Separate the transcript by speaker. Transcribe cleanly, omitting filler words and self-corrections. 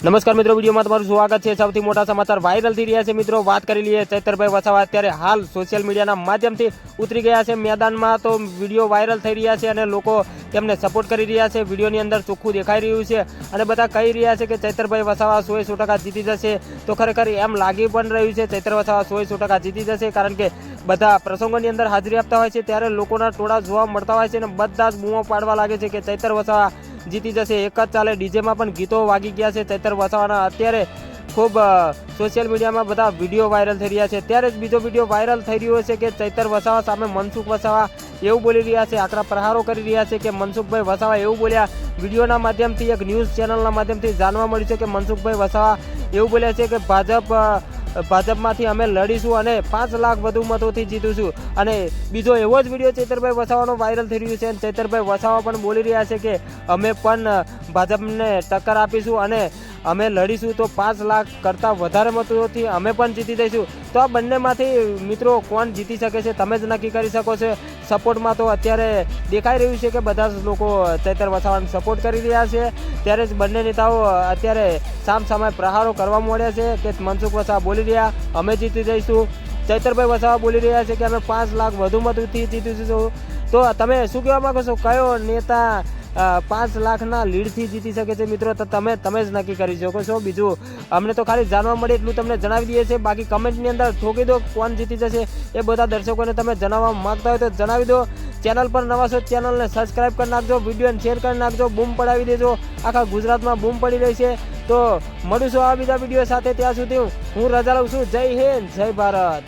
Speaker 1: નમસ્કાર મિત્રો, વિડીયોમાં તમારું સ્વાગત છે। સૌથી મોટા સમાચાર વાયરલ થઈ રહ્યા છે મિત્રો। વાત કરી લઈએ ચૈતરભાઈ વસાવા અત્યારે હાલ સોશિયલ મીડિયાના માધ્યમથી ઉતરી ગયા છે મેદાનમાં। તો વિડીયો વાયરલ થઈ રહ્યા છે અને લોકો તેમને સપોર્ટ કરી રહ્યા છે। વિડીયોની અંદર ચોખ્ખું દેખાઈ રહ્યું છે અને બધા કહી રહ્યા છે કે ચૈતરભાઈ વસાવા 100% જીતી જશે। તો ખરેખર એમ લાગી પણ રહ્યું છે ચૈતર વસાવા 100% જીતી જશે, કારણ કે બધા પ્રસંગોની અંદર હાજરી આપતા હોય છે ત્યારે લોકોના ટોળા જોવા મળતા હોય છે અને બધા જ બૂમો પાડવા લાગે છે કે ચૈતર વસાવા જીતી જશે। એક જ ચાલે ડીજેમાં પણ ગીતો વાગી ગયા છે ચૈતર વસાવાના। અત્યારે ખૂબ સોશિયલ મીડિયામાં બધા વિડીયો વાયરલ થઈ રહ્યા છે। ત્યારે જ બીજો વિડીયો વાયરલ થઈ રહ્યો છે કે ચૈતર વસાવા સામે મનસુખ વસાવા એવું બોલી રહ્યા છે, આકરા પ્રહારો કરી રહ્યા છે કે મનસુખભાઈ વસાવા એવું બોલ્યા। વિડીયોના માધ્યમથી એક ન્યૂઝ ચેનલના માધ્યમથી જાણવા મળ્યું છે કે મનસુખભાઈ વસાવા એવું બોલ્યા છે કે ભાજપમાંથી અમે લડીશું અને 5 લાખ વધુ મતોથી જીતીશું। અને બીજો એવો જ વિડીયો ચૈતરભાઈ વસાવાનો વાયરલ થઈ રહ્યો છે અને ચૈતરભાઈ વસાવા પણ બોલી રહ્યા છે કે અમે પણ ભાજપને ટક્કર આપીશું અને અમે લડીશું તો 5 લાખ કરતાં વધારે મતોથી અમે પણ જીતી જઈશું। તો આ બંનેમાંથી મિત્રો કોણ જીતી શકે છે તમે જ નક્કી કરી શકો છો। સપોર્ટમાં તો અત્યારે દેખાઈ રહ્યું છે કે બધા જ લોકો ચૈતર વસાવાને સપોર્ટ કરી રહ્યા છે। ત્યારે જ બંને નેતાઓ અત્યારે સામસામે પ્રહારો કરવા માંડ્યા છે કે મનસુખ વસાવા બોલી રહ્યા અમે જીતી જઈશું, ચૈતરભાઈ વસાવા બોલી રહ્યા છે કે અમે 5 લાખ વધુ મતોથી જીતીશું। તો તમે શું કહેવા માંગો છો, કયો નેતા 5 લાખના લીડથી જીતી શકે છે મિત્રો? તો તમે જ નક્કી કરી શકો છો। બીજું અમને તો ખાલી જાણવા મળે એટલું તમને જણાવી દઈએ છીએ, બાકી કમેન્ટની અંદર ઠોકી દો કોણ જીતી જશે એ બધા દર્શકોને તમે જણાવવા માંગતા હોય તો જણાવી દો। ચેનલ પર નવા છો ચેનલને સબસ્ક્રાઈબ કરી નાખજો, વિડીયોને શેર કરી નાખજો, બૂમ પડાવી દેજો, આખા ગુજરાતમાં બૂમ પડી રહી છે। તો મળીશું આ બીજા વિડીયો સાથે, ત્યાં સુધી હું રજા લઉં છું। જય હિન્દ, જય ભારત।